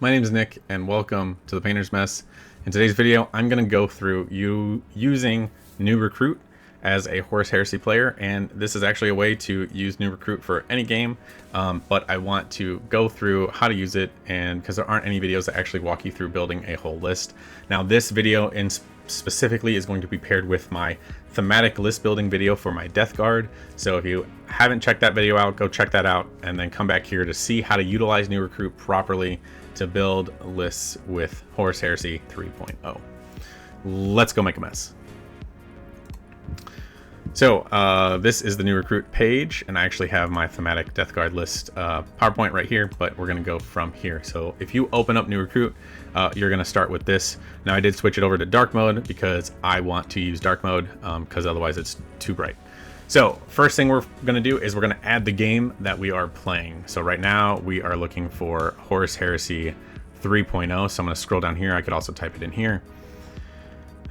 My name is Nick and welcome to the Painter's Mess. In today's video, I'm going to go through using NewRecruit as a Horus Hersey player, and this is actually a way to use NewRecruit for any game, but I want to go through how to use it, and because there aren't any videos that actually walk you through building a whole list. Now this video specifically is going to be paired with my thematic list building video for my Death Guard. So if you haven't checked that video out, go check that out and then come back here to see how to utilize NewRecruit properly to build lists with Horus Hersey 3.0. Let's go make a mess. So this is the NewRecruit page, and I actually have my thematic Death Guard list PowerPoint right here, but we're going to go from here. So if you open up NewRecruit, you're going to start with this. Now I did switch it over to dark mode because I want to use dark mode because otherwise it's too bright. So first thing we're going to do is we're going to add the game that we are playing. So right now we are looking for Horus Hersey 3.0. So I'm going to scroll down here. I could also type it in here.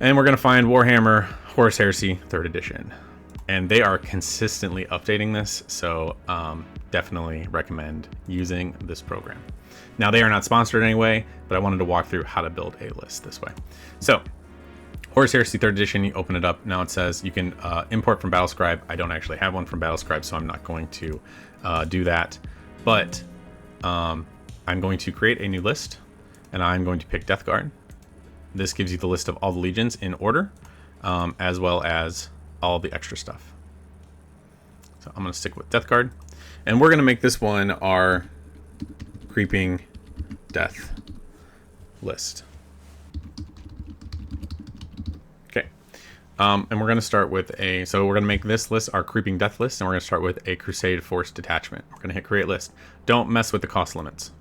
And we're going to find Warhammer Horus Hersey 3rd edition. And they are consistently updating this, so definitely recommend using this program. Now they are not sponsored anyway, but I wanted to walk through how to build a list this way. So Horus Hersey 3rd edition, you open it up. Now it says you can import from Battlescribe. I don't actually have one from Battlescribe, so I'm not going to do that. But I'm going to create a new list, and I'm going to pick Death Guard. This gives you the list of all the legions in order, as well as all the extra stuff. So I'm going to stick with Death Guard, and we're going to make this one our creeping death list. Okay, and we're going to start with so we're going to make this list our creeping death list, and we're going to start with a Crusade Force detachment. We're going to hit create list. Don't mess with the cost limits.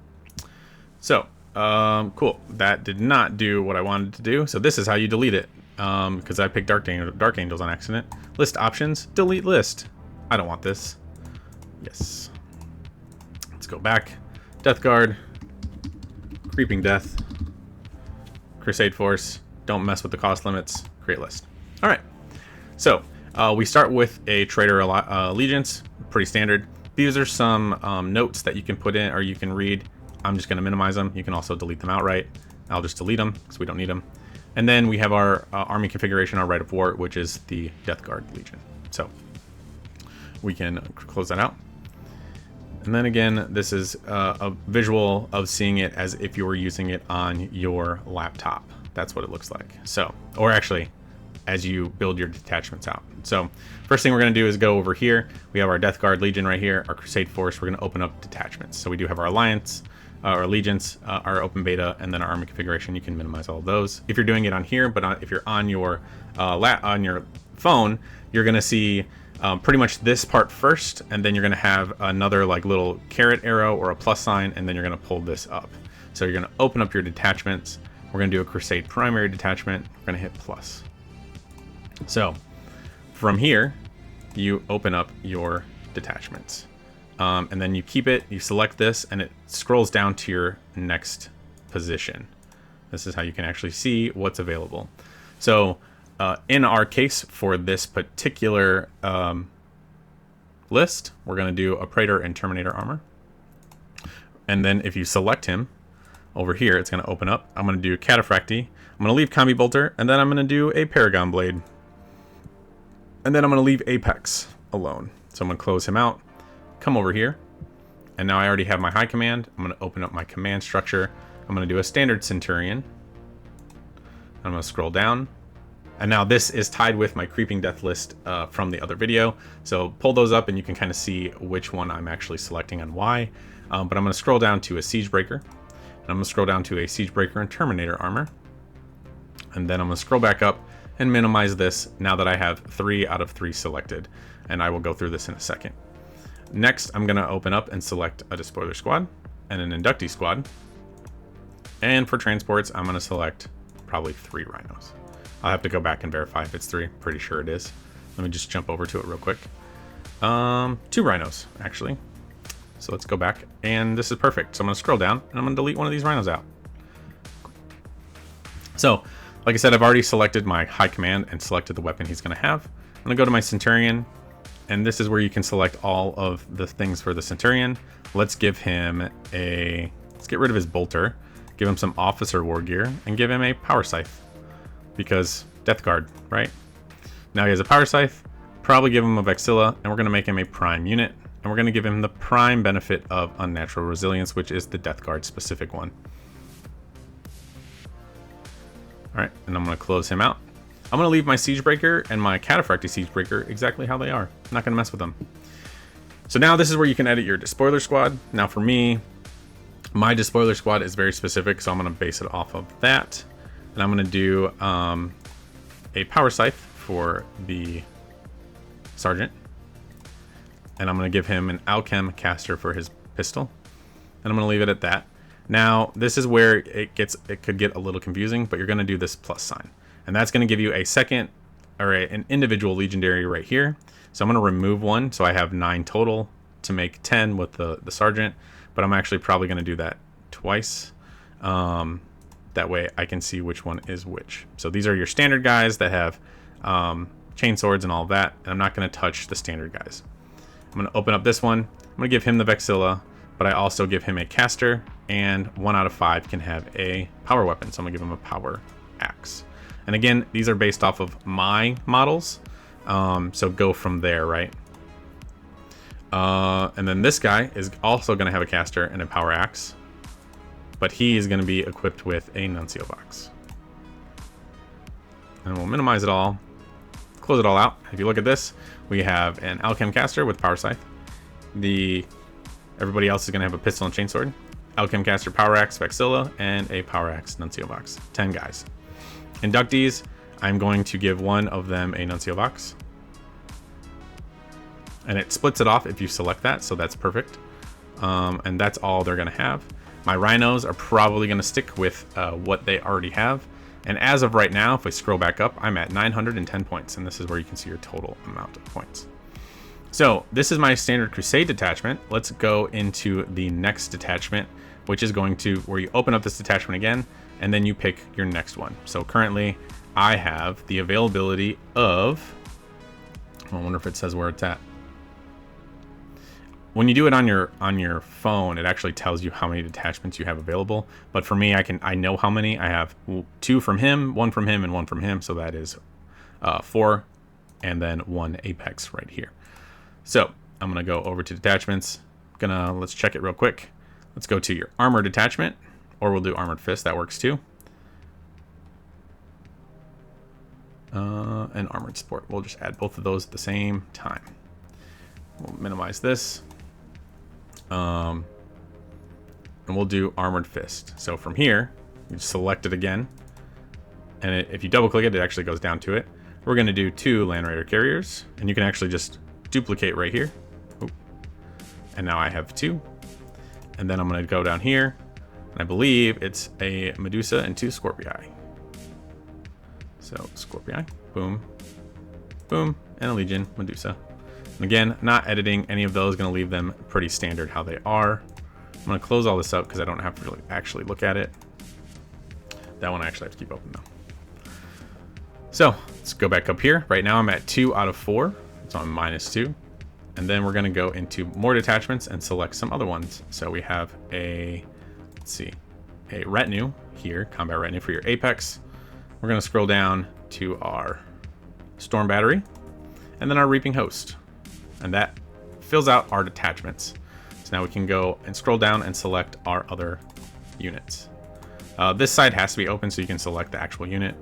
So cool, that did not do what I wanted to do. So this is how you delete it. Because I picked Dark Angels on accident. List options, delete list. I don't want this. Yes. Let's go back. Death Guard, Creeping Death, Crusade Force. Don't mess with the cost limits. Create list. All right. So we start with a Traitor Allegiance. Pretty standard. These are some notes that you can put in or you can read. I'm just going to minimize them. You can also delete them outright. I'll just delete them because we don't need them. And then we have our army configuration, our Rite of War, which is the Death Guard Legion. So we can close that out. And then again, this is a visual of seeing it as if you were using it on your laptop. That's what it looks like. So, or actually, as you build your detachments out. So first thing we're going to do is go over here. We have our Death Guard Legion right here, our Crusade Force. We're going to open up detachments. So we do have our Alliance, our Allegiance, our open beta, and then our army configuration. You can minimize all of those if you're doing it on here, but if you're on your phone, you're going to see pretty much this part first, and then you're going to have another like little caret arrow or a plus sign, and then you're going to pull this up. So you're going to open up your detachments. We're going to do a Crusade primary detachment. We're going to hit plus. So from here, you open up your detachments. And then you keep it, you select this, and it scrolls down to your next position. This is how you can actually see what's available. So in our case for this particular list, we're going to do a Praetor and Terminator armor. And then if you select him over here, it's going to open up. I'm going to do Cataphracti. I'm going to leave Combi Bolter, and then I'm going to do a Paragon Blade. And then I'm going to leave Apex alone. So I'm going to close him out. Come over here, and now I already have my high command. I'm going to open up my command structure. I'm going to do a standard Centurion. I'm going to scroll down, and now this is tied with my creeping death list from the other video. So pull those up and you can kind of see which one I'm actually selecting and why. But I'm going to scroll down to a Siegebreaker, and I'm going to scroll down to a Siegebreaker and Terminator armor, and then I'm going to scroll back up and minimize this now that I have 3 out of 3 selected, and I will go through this in a second. Next, I'm going to open up and select a Despoiler Squad and an Inductee Squad. And for transports, I'm going to select probably 3 Rhinos. I'll have to go back and verify if it's 3. Pretty sure it is. Let me just jump over to it real quick. 2 Rhinos, actually. So let's go back. And this is perfect. So I'm going to scroll down, and I'm going to delete one of these Rhinos out. So, like I said, I've already selected my high command and selected the weapon he's going to have. I'm going to go to my Centurion. And this is where you can select all of the things for the Centurion. Let's give him let's get rid of his bolter. give him some officer war gear, and give him a power scythe. Because Death Guard, right? Now he has a power scythe, probably give him a Vexilla, and we're going to make him a prime unit. And we're going to give him the prime benefit of unnatural resilience, which is the Death Guard specific one. Alright, and I'm going to close him out. I'm going to leave my Siegebreaker and my Cataphractii Siegebreaker exactly how they are. I'm not going to mess with them. So now this is where you can edit your Despoiler Squad. Now for me, my Despoiler Squad is very specific, so I'm going to base it off of that. And I'm going to do a Power Scythe for the Sergeant. And I'm going to give him an Alchem Caster for his pistol. And I'm going to leave it at that. Now, this is where it could get a little confusing, but you're going to do this plus sign. And that's going to give you a second, or an individual legendary right here. So I'm going to remove one, so I have 9 total to make 10 with the Sergeant. But I'm actually probably going to do that twice. That way I can see which one is which. So these are your standard guys that have chain swords and all of that. And I'm not going to touch the standard guys. I'm going to open up this one. I'm going to give him the Vexilla, but I also give him a caster, and 1 out of 5 can have a power weapon. So I'm going to give him a power axe. And again, these are based off of my models. So go from there, right? And then this guy is also going to have a caster and a power axe, but he is going to be equipped with a Nuncio box. And we'll minimize it all, close it all out. If you look at this, we have an Alchem caster with power scythe. Everybody else is going to have a pistol and chainsword, Alchem caster, power axe, Vexilla, and a power axe Nuncio box. 10 guys. Inductees, I'm going to give one of them a Nuncio box. And it splits it off if you select that, so that's perfect. And that's all they're going to have. My rhinos are probably going to stick with what they already have. And as of right now, if we scroll back up, I'm at 910 points. And this is where you can see your total amount of points. So this is my standard Crusade detachment. Let's go into the next detachment, which is going to where you open up this detachment again, and then you pick your next one. So currently I have the availability of, I wonder if it says where it's at. When you do it on your phone, it actually tells you how many detachments you have available. But for me, I know how many. I have 2 from him, 1 from him, and 1 from him. So that is 4, and then 1 Apex right here. So I'm gonna go over to detachments. Let's check it real quick. Let's go to your armor detachment, or we'll do armored fist. That works too. And armored sport. We'll just add both of those at the same time. We'll minimize this. And we'll do armored fist. So from here, you select it again, and if you double click it, it actually goes down to it. We're going to do 2 Land Raider carriers, and you can actually just duplicate right here. Oop. And now I have 2. And then I'm going to go down here, and I believe it's a Medusa and 2 Scorpii. So Scorpii, boom, boom, and a Legion, Medusa. And again, not editing any of those, going to leave them pretty standard how they are. I'm going to close all this up because I don't have to really actually look at it. That one I actually have to keep open though. So let's go back up here. Right now I'm at 2 out of 4, so I'm -2. And then we're going to go into more detachments and select some other ones. So we have a, let's see, a retinue here, combat retinue for your Apex. We're going to scroll down to our Storm Battery, and then our Reaping Host. And that fills out our detachments. So now we can go and scroll down and select our other units. This side has to be open so you can select the actual unit.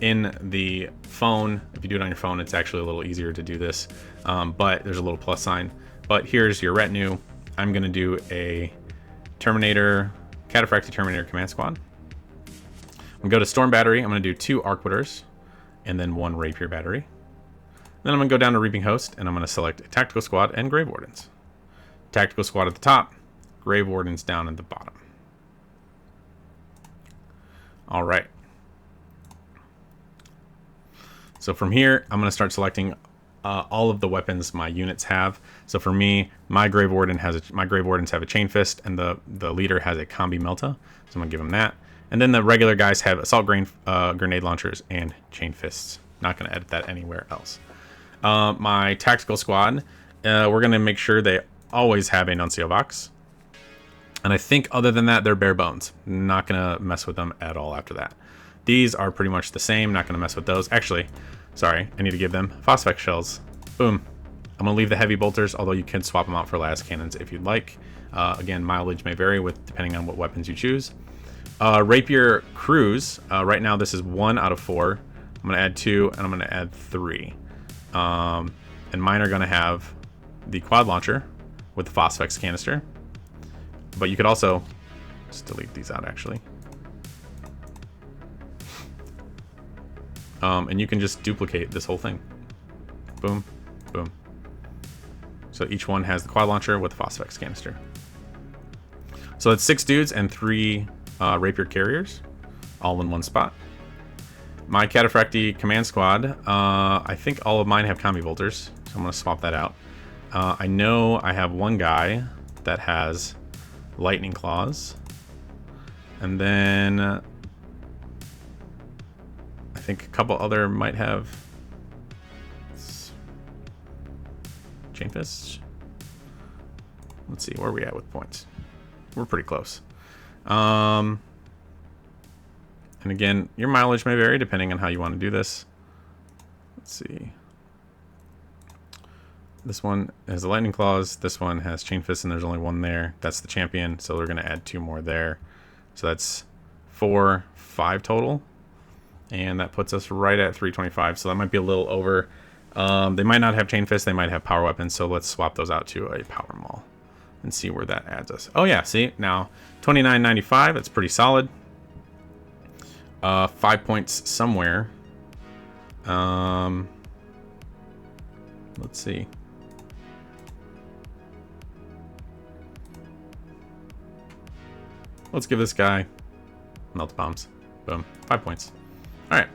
In the phone, if you do it on your phone, it's actually a little easier to do this, but there's a little plus sign. But here's your retinue. I'm going to do a Cataphractii Terminator Command Squad. I'm going to go to Storm Battery. I'm going to do 2 Arquiters and then 1 Rapier Battery. Then I'm going to go down to Reaping Host, and I'm going to select a Tactical Squad and Grave Wardens. Tactical Squad at the top, Grave Wardens down at the bottom. All right. So from here, I'm going to start selecting all of the weapons my units have. So for me, my Grave Wardens have a Chain Fist, and the leader has a Combi Melta. So I'm going to give him that. And then the regular guys have Assault Grenade Launchers and Chain Fists. Not going to edit that anywhere else. My Tactical Squad, we're going to make sure they always have a Nuncio box. And I think other than that, they're bare bones. Not going to mess with them at all after that. These are pretty much the same. Not going to mess with those. Actually, sorry, I need to give them Phosphex shells. Boom. I'm going to leave the heavy bolters, although you can swap them out for las cannons if you'd like. Again, mileage may vary depending on what weapons you choose. Rapier crews. Right now, this is 1 out of 4. I'm going to add 2, and I'm going to add 3. And mine are going to have the quad launcher with the Phosphex canister. But you could also just delete these out, actually. And you can just duplicate this whole thing. Boom, boom. So each one has the quad launcher with the Phosphex canister. So that's 6 dudes and 3 rapier carriers, all in one spot. My Cataphractii command squad, I think all of mine have combi bolters, so I'm going to swap that out. I know I have one guy that has lightning claws, and then I think a couple other might have chain fists. Let's see, where are we at with points? We're pretty close. And again, your mileage may vary depending on how you want to do this. Let's see. This one has the lightning claws. This one has chain fists, and there's only one there. That's the champion, so we're going to add 2 more there. So that's 4, 5 total. And that puts us right at 325, so that might be a little over. They might not have chain fists. They might have power weapons, so let's swap those out to a power maul and see where that adds us. Oh, yeah, see? Now, 29.95. That's pretty solid. 5 points somewhere. Let's see. Let's give this guy melt bombs. Boom. 5 points. All right.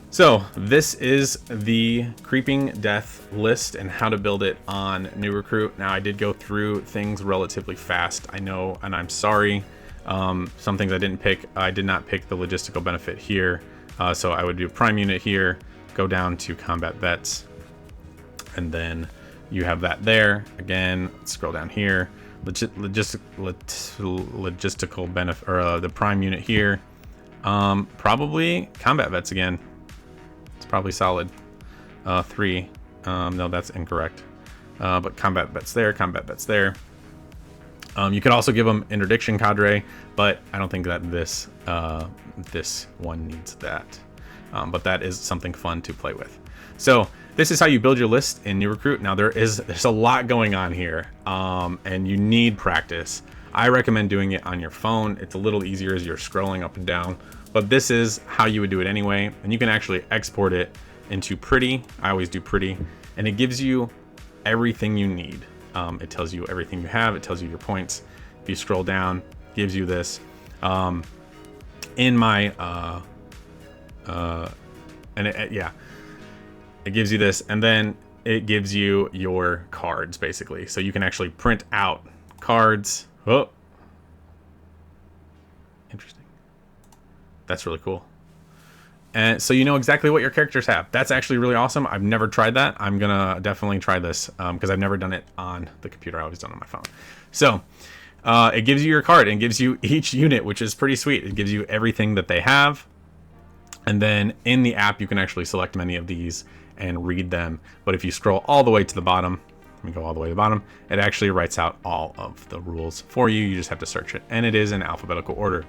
So this is the Creeping Death list and how to build it on NewRecruit. Now I did go through things relatively fast. I know, and I'm sorry. Some things I didn't pick. I did not pick the logistical benefit here. So I would do prime unit here, go down to combat vets, and then you have that there. Again, scroll down here. Logistical benefit, or the prime unit here. Probably combat vets again. It's probably solid. 3. No, that's incorrect. But combat vets there, combat vets there. You could also give them interdiction cadre, but I don't think that this one needs that. But that is something fun to play with. So this is how you build your list in NewRecruit. Now there's a lot going on here, and you need practice. I recommend doing it on your phone. It's a little easier as you're scrolling up and down, but this is how you would do it anyway. And you can actually export it into pretty. I always do pretty, and it gives you everything you need. It tells you everything you have. It tells you your points. If you scroll down, it gives you this. In my it gives you this, and then it gives you your cards basically. So you can actually print out cards. Oh, interesting. That's really cool. And so you know exactly what your characters have. That's actually really awesome. I've never tried that. I'm gonna definitely try this because I've never done it on the computer. I've always done it on my phone. So it gives you your card and gives you each unit, which is pretty sweet. It gives you everything that they have. And then in the app, you can actually select many of these and read them. But if you scroll all the way to the bottom, let me go all the way to the bottom, it actually writes out all of the rules for you. You just have to search it. And it is in alphabetical order.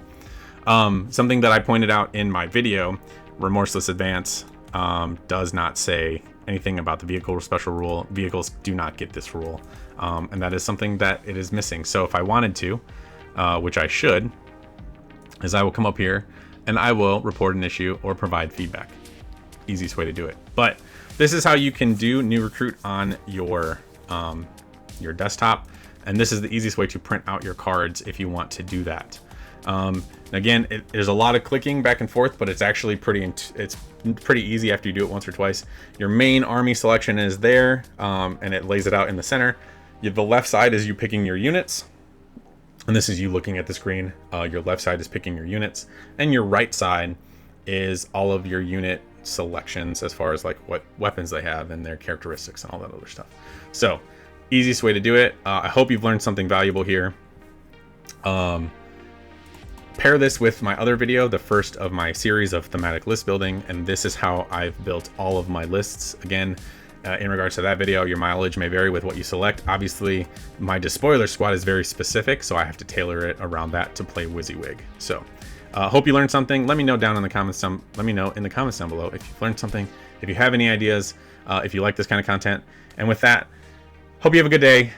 Something that I pointed out in my video, Remorseless Advance, does not say anything about the vehicle special rule. Vehicles do not get this rule. And that is something that it is missing. So if I wanted to, which I should, is I will come up here and I will report an issue or provide feedback. Easiest way to do it. But this is how you can do NewRecruit on your desktop. And this is the easiest way to print out your cards if you want to do that. Again, there's a lot of clicking back and forth, but it's actually pretty easy after you do it once or twice. Your main army selection is there, and it lays it out in the center. The left side is you picking your units, and this is you looking at the screen. Your left side is picking your units, and your right side is all of your unit selections as far as like what weapons they have and their characteristics and all that other stuff. So, easiest way to do it. I hope you've learned something valuable here. Pair this with my other video, the first of my series of thematic list building, and this is how I've built all of my lists. Again, in regards to that video, your mileage may vary with what you select. Obviously, my Despoiler squad is very specific, so I have to tailor it around that to play WYSIWYG. So, hope you learned something. Let me know down in the comments. Let me know in the comments down below if you've learned something, if you have any ideas, if you like this kind of content. And with that, hope you have a good day.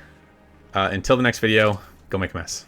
Until the next video, go make a mess.